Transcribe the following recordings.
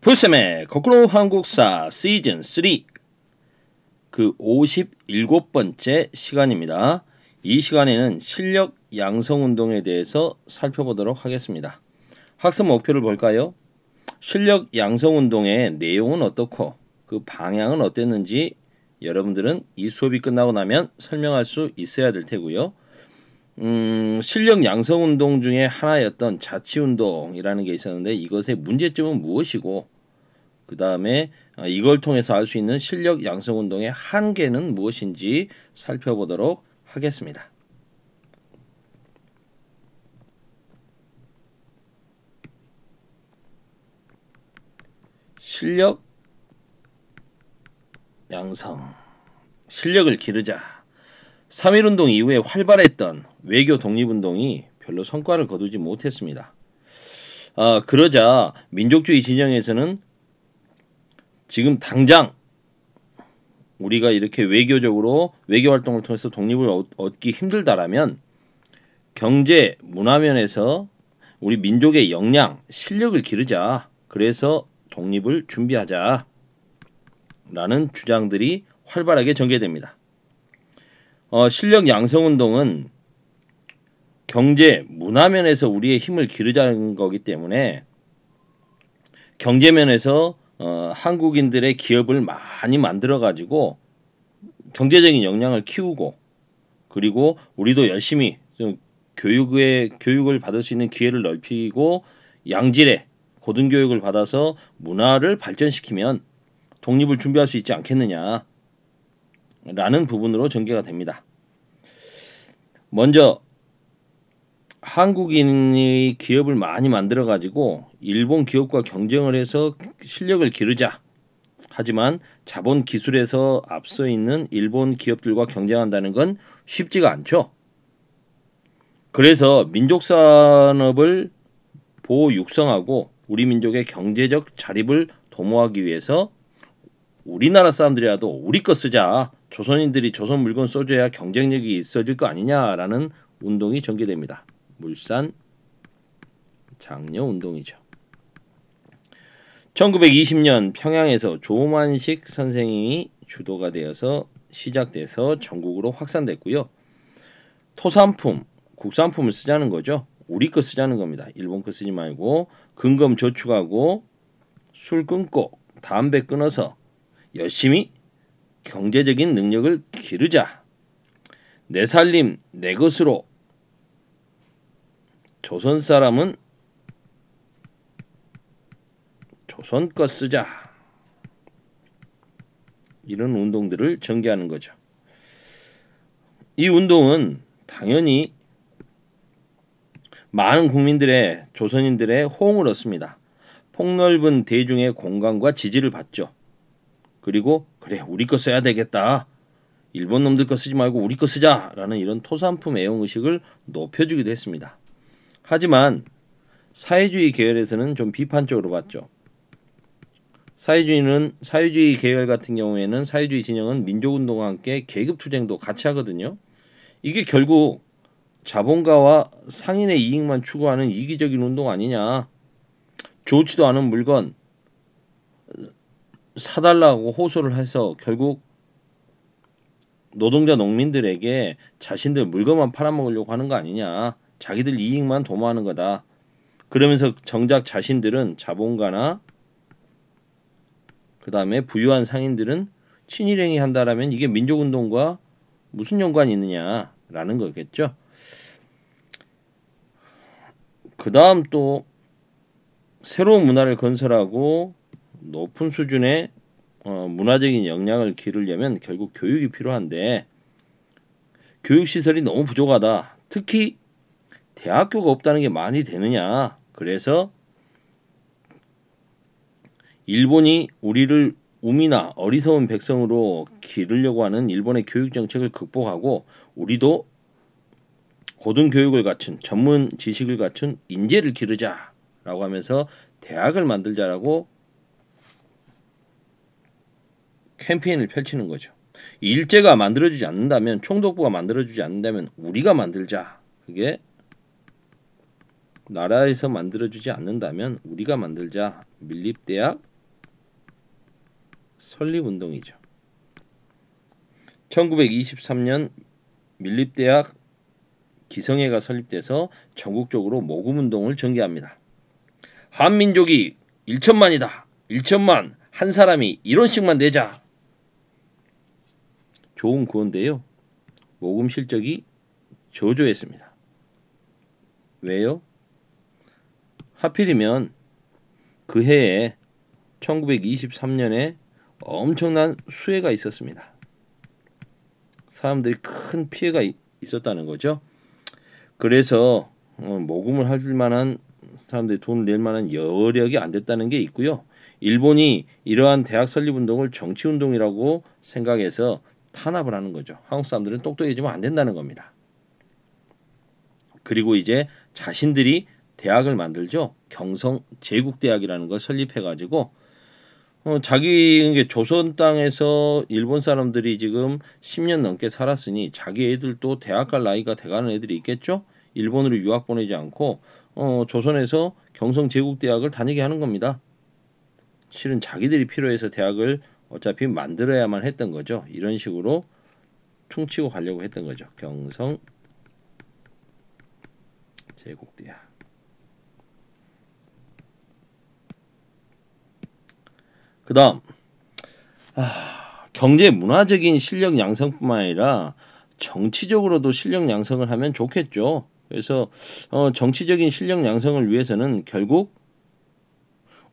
풀쌤의 거꾸로 한국사 시즌 3 그 57번째 시간입니다. 이 시간에는 실력 양성 운동에 대해서 살펴보도록 하겠습니다. 학습 목표를 볼까요? 실력 양성 운동의 내용은 어떻고 그 방향은 어땠는지 여러분들은 이 수업이 끝나고 나면 설명할 수 있어야 될 테고요. 실력 양성 운동 중에 하나였던 자치 운동이라는 게 있었는데 이것의 문제점은 무엇이고 그 다음에 이걸 통해서 알 수 있는 실력 양성 운동의 한계는 무엇인지 살펴보도록 하겠습니다. 실력 양성, 실력을 기르자. 3.1운동 이후에 활발했던 외교 독립운동이 별로 성과를 거두지 못했습니다. 그러자 민족주의 진영에서는 지금 당장 우리가 이렇게 외교적으로 외교활동을 통해서 독립을 얻기 힘들다라면 경제, 문화면에서 우리 민족의 역량, 실력을 기르자. 그래서 독립을 준비하자. 라는 주장들이 활발하게 전개됩니다. 실력 양성운동은 경제, 문화면에서 우리의 힘을 기르자는 거기 때문에 경제면에서 한국인들의 기업을 많이 만들어가지고 경제적인 역량을 키우고 그리고 우리도 열심히 좀 교육을 받을 수 있는 기회를 넓히고 양질의 고등교육을 받아서 문화를 발전시키면 독립을 준비할 수 있지 않겠느냐 라는 부분으로 전개가 됩니다. 먼저 한국인이 기업을 많이 만들어 가지고 일본 기업과 경쟁을 해서 실력을 기르자. 하지만 자본 기술에서 앞서 있는 일본 기업들과 경쟁한다는 건 쉽지가 않죠. 그래서 민족 산업을 보호 육성하고 우리 민족의 경제적 자립을 도모하기 위해서 우리나라 사람들이라도 우리 거 쓰자. 조선인들이 조선 물건 써줘야 경쟁력이 있어질 거 아니냐라는 운동이 전개됩니다. 물산 장려 운동이죠. 1920년 평양에서 조만식 선생님이 주도가 되어서 시작돼서 전국으로 확산됐고요. 토산품, 국산품을 쓰자는 거죠. 우리 거 쓰자는 겁니다. 일본 거 쓰지 말고 근검 저축하고 술 끊고 담배 끊어서 열심히 경제적인 능력을 기르자. 내 살림 내 것으로 조선 사람은 조선 거 쓰자. 이런 운동들을 전개하는 거죠. 이 운동은 당연히 많은 국민들의 조선인들의 호응을 얻습니다. 폭넓은 대중의 공감과 지지를 받죠. 그리고 그래 우리 거 써야 되겠다. 일본 놈들 거 쓰지 말고 우리 거 쓰자라는 이런 토산품 애용의식을 높여주기도 했습니다. 하지만 사회주의 계열에서는 좀 비판적으로 봤죠. 사회주의 계열 같은 경우에는 사회주의 진영은 민족운동과 함께 계급투쟁도 같이 하거든요. 이게 결국 자본가와 상인의 이익만 추구하는 이기적인 운동 아니냐. 좋지도 않은 물건 사달라고 호소를 해서 결국 노동자 농민들에게 자신들 물건만 팔아먹으려고 하는 거 아니냐. 자기들 이익만 도모하는 거다. 그러면서 정작 자신들은 자본가나 그 다음에 부유한 상인들은 친일행위 한다라면 이게 민족운동과 무슨 연관이 있느냐라는 거겠죠. 그 다음 또 새로운 문화를 건설하고 높은 수준의 문화적인 역량을 기르려면 결국 교육이 필요한데 교육시설이 너무 부족하다. 특히 대학교가 없다는 게 말이 되느냐. 그래서 일본이 우리를 우미나 어리석은 백성으로 기르려고 하는 일본의 교육정책을 극복하고 우리도 고등교육을 갖춘 전문 지식을 갖춘 인재를 기르자라고 하면서 대학을 만들자라고 캠페인을 펼치는 거죠. 일제가 만들어주지 않는다면 총독부가 만들어주지 않는다면 우리가 만들자. 그게 나라에서 만들어주지 않는다면 우리가 만들자. 밀립대학 설립운동이죠. 1923년 밀립대학 기성회가 설립돼서 전국적으로 모금운동을 전개합니다. 한민족이 1천만이다. 1천만 한 사람이 1원씩만 내자. 좋은 구호인데요. 모금 실적이 저조했습니다. 왜요? 하필이면 그 해에 1923년에 엄청난 수해가 있었습니다. 사람들이 큰 피해가 있었다는 거죠. 그래서 모금을 할 만한 사람들이 돈을 낼 만한 여력이 안 됐다는 게 있고요. 일본이 이러한 대학 설립운동을 정치운동이라고 생각해서 탄압을 하는 거죠. 한국 사람들은 똑똑해지면 안 된다는 겁니다. 그리고 이제 자신들이 대학을 만들죠. 경성 제국대학이라는 걸 설립해가지고 자기 조선 땅에서 일본 사람들이 지금 10년 넘게 살았으니 자기 애들도 대학 갈 나이가 돼가는 애들이 있겠죠. 일본으로 유학 보내지 않고 조선에서 경성 제국대학을 다니게 하는 겁니다. 실은 자기들이 필요해서 대학을 어차피 만들어야만 했던 거죠. 이런 식으로 퉁치고 가려고 했던 거죠. 경성 제국대학. 그 다음 경제 문화적인 실력 양성뿐만 아니라 정치적으로도 실력 양성을 하면 좋겠죠. 그래서 정치적인 실력 양성을 위해서는 결국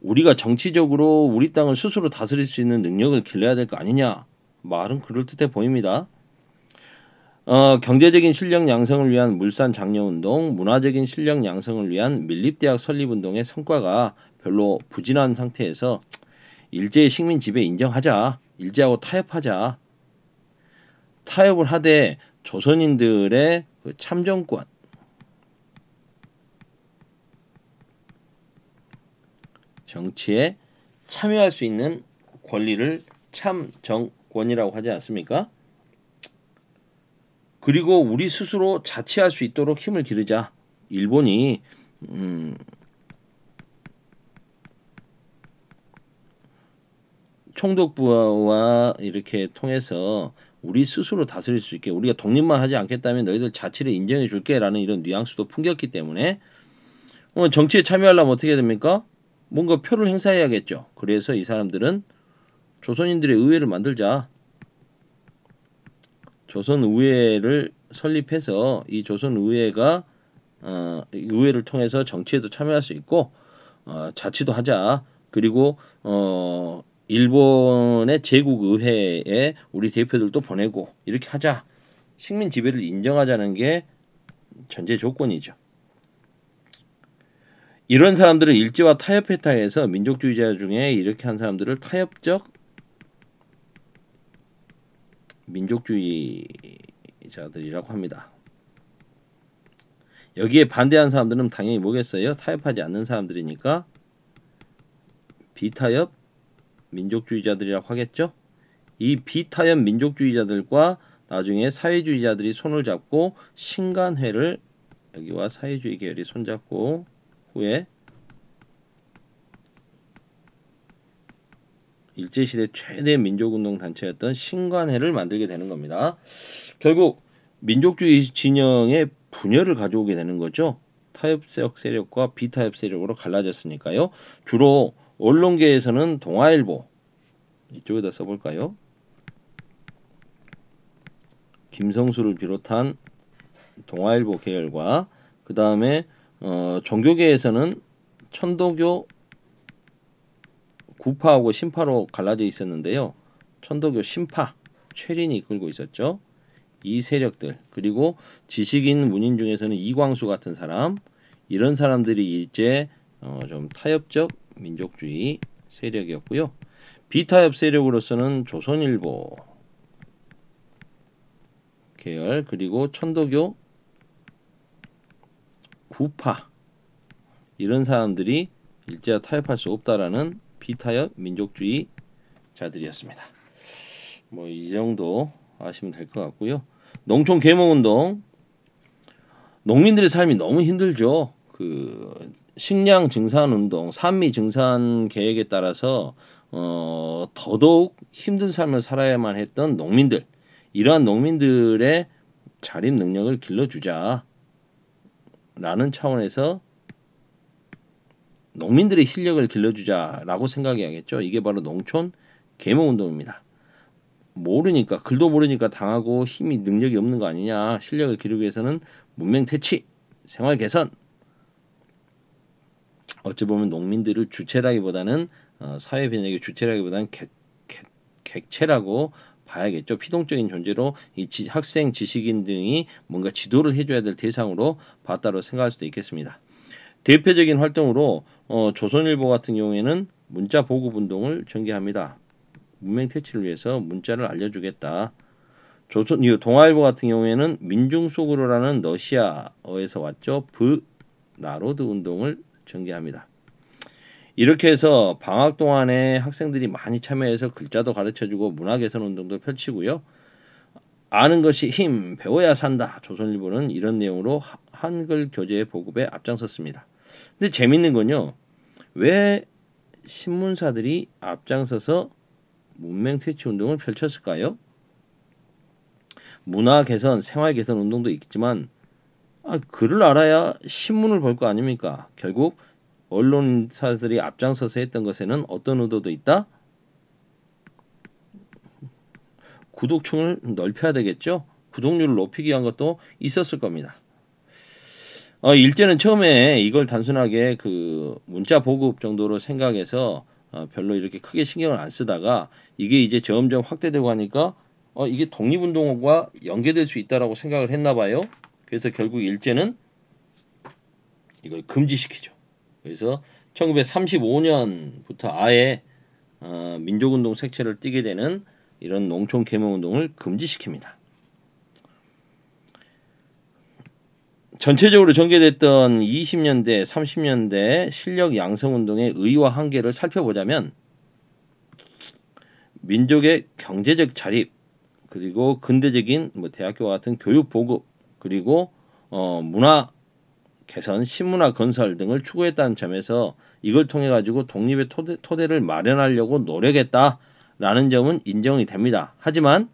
우리가 정치적으로 우리 땅을 스스로 다스릴 수 있는 능력을 길러야 될 거 아니냐. 말은 그럴듯해 보입니다. 경제적인 실력 양성을 위한 물산 장려운동, 문화적인 실력 양성을 위한 밀립대학 설립운동의 성과가 별로 부진한 상태에서 일제의 식민 지배 인정하자. 일제하고 타협하자. 타협을 하되 조선인들의 그 참정권, 정치에 참여할 수 있는 권리를 참정권이라고 하지 않습니까? 그리고 우리 스스로 자치할 수 있도록 힘을 기르자. 일본이 총독부와 이렇게 통해서 우리 스스로 다스릴 수 있게 우리가 독립만 하지 않겠다면 너희들 자치를 인정해 줄게라는 이런 뉘앙스도 풍겼기 때문에 정치에 참여하려면 어떻게 됩니까? 뭔가 표를 행사해야겠죠. 그래서 이 사람들은 조선인들의 의회를 만들자. 조선의회를 설립해서 이 조선의회가 의회를 통해서 정치에도 참여할 수 있고 자치도 하자. 그리고 일본의 제국의회에 우리 대표들도 보내고 이렇게 하자. 식민 지배를 인정하자는 게 전제 조건이죠. 이런 사람들을 일제와 타협했다 해서 민족주의자 중에 이렇게 한 사람들을 타협적 민족주의자들이라고 합니다. 여기에 반대한 사람들은 당연히 뭐겠어요? 타협하지 않는 사람들이니까 비타협 민족주의자들이라고 하겠죠. 이 비타협 민족주의자들과 나중에 사회주의자들이 손을 잡고 신간회를 여기와 사회주의 계열이 손잡고 후에 일제시대 최대 민족운동 단체였던 신간회를 만들게 되는 겁니다. 결국 민족주의 진영의 분열을 가져오게 되는 거죠. 타협적 세력과 비타협 세력으로 갈라졌으니까요. 주로 언론계에서는 동아일보 이쪽에다 써볼까요? 김성수를 비롯한 동아일보 계열과 그 다음에 종교계에서는 천도교 구파하고 신파로 갈라져 있었는데요. 천도교 신파 최린이 이끌고 있었죠. 이 세력들 그리고 지식인 문인 중에서는 이광수 같은 사람 이런 사람들이 이제 좀 타협적 민족주의 세력이었고요. 비타협 세력으로서는 조선일보 계열 그리고 천도교 구파 이런 사람들이 일제와 타협할 수 없다라는 비타협 민족주의자들이었습니다. 뭐 이 정도 아시면 될 것 같고요. 농촌 계몽운동 농민들의 삶이 너무 힘들죠. 그 식량 증산운동, 산미 증산 계획에 따라서 더더욱 힘든 삶을 살아야만 했던 농민들, 이러한 농민들의 자립 능력을 길러주자 라는 차원에서 농민들의 실력을 길러주자라고 생각해야겠죠. 이게 바로 농촌 계몽운동입니다. 모르니까, 글도 모르니까 당하고 힘이 능력이 없는 거 아니냐. 실력을 기르기 위해서는 문명 퇴치, 생활 개선. 어찌 보면 농민들을 주체라기보다는 사회 변혁의 주체라기보다는 객체라고 봐야겠죠. 피동적인 존재로 이 학생, 지식인 등이 뭔가 지도를 해줘야 될 대상으로 봤다고 생각할 수도 있겠습니다. 대표적인 활동으로 조선일보 같은 경우에는 문자 보급 운동을 전개합니다. 문명 퇴치를 위해서 문자를 알려주겠다. 동아일보 같은 경우에는 민중 속으로라는 러시아어에서 왔죠. 나로드 운동을 전개합니다. 이렇게 해서 방학 동안에 학생들이 많이 참여해서 글자도 가르쳐주고 문화개선 운동도 펼치고요. 아는 것이 힘, 배워야 산다. 조선일보는 이런 내용으로 한글 교재 보급에 앞장섰습니다. 근데 재밌는 건요. 왜 신문사들이 앞장서서 문명 퇴치 운동을 펼쳤을까요? 문화 개선, 생활 개선 운동도 있지만 글을 알아야 신문을 볼 거 아닙니까? 결국 언론사들이 앞장서서 했던 것에는 어떤 의도도 있다? 구독층을 넓혀야 되겠죠? 구독률을 높이기 위한 것도 있었을 겁니다. 일제는 처음에 이걸 단순하게 그 문자 보급 정도로 생각해서 별로 이렇게 크게 신경을 안 쓰다가 이게 이제 점점 확대되고 하니까 이게 독립운동과 연계될 수 있다라고 생각을 했나 봐요. 그래서 결국 일제는 이걸 금지시키죠. 그래서 1935년부터 아예 민족운동 색채를 띠게 되는 이런 농촌 계몽운동을 금지시킵니다. 전체적으로 전개됐던 20년대, 30년대 실력 양성운동의 의의와 한계를 살펴보자면 민족의 경제적 자립, 그리고 근대적인 대학교와 같은 교육 보급, 그리고 문화 개선, 신문화 건설 등을 추구했다는 점에서 이걸 통해 가지고 독립의 토대를 마련하려고 노력했다라는 점은 인정이 됩니다. 하지만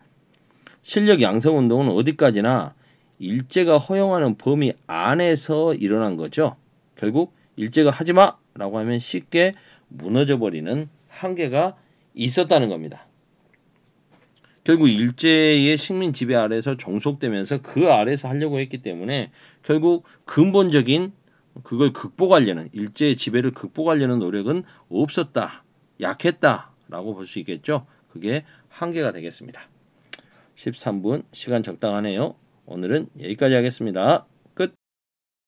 실력 양성 운동은 어디까지나 일제가 허용하는 범위 안에서 일어난 거죠. 결국 일제가 하지마라고 하면 쉽게 무너져 버리는 한계가 있었다는 겁니다. 결국 일제의 식민 지배 아래서 종속되면서 그 아래서 하려고 했기 때문에 결국 근본적인 그걸 극복하려는, 일제의 지배를 극복하려는 노력은 없었다, 약했다라고 볼 수 있겠죠. 그게 한계가 되겠습니다. 13분 시간 적당하네요. 오늘은 여기까지 하겠습니다.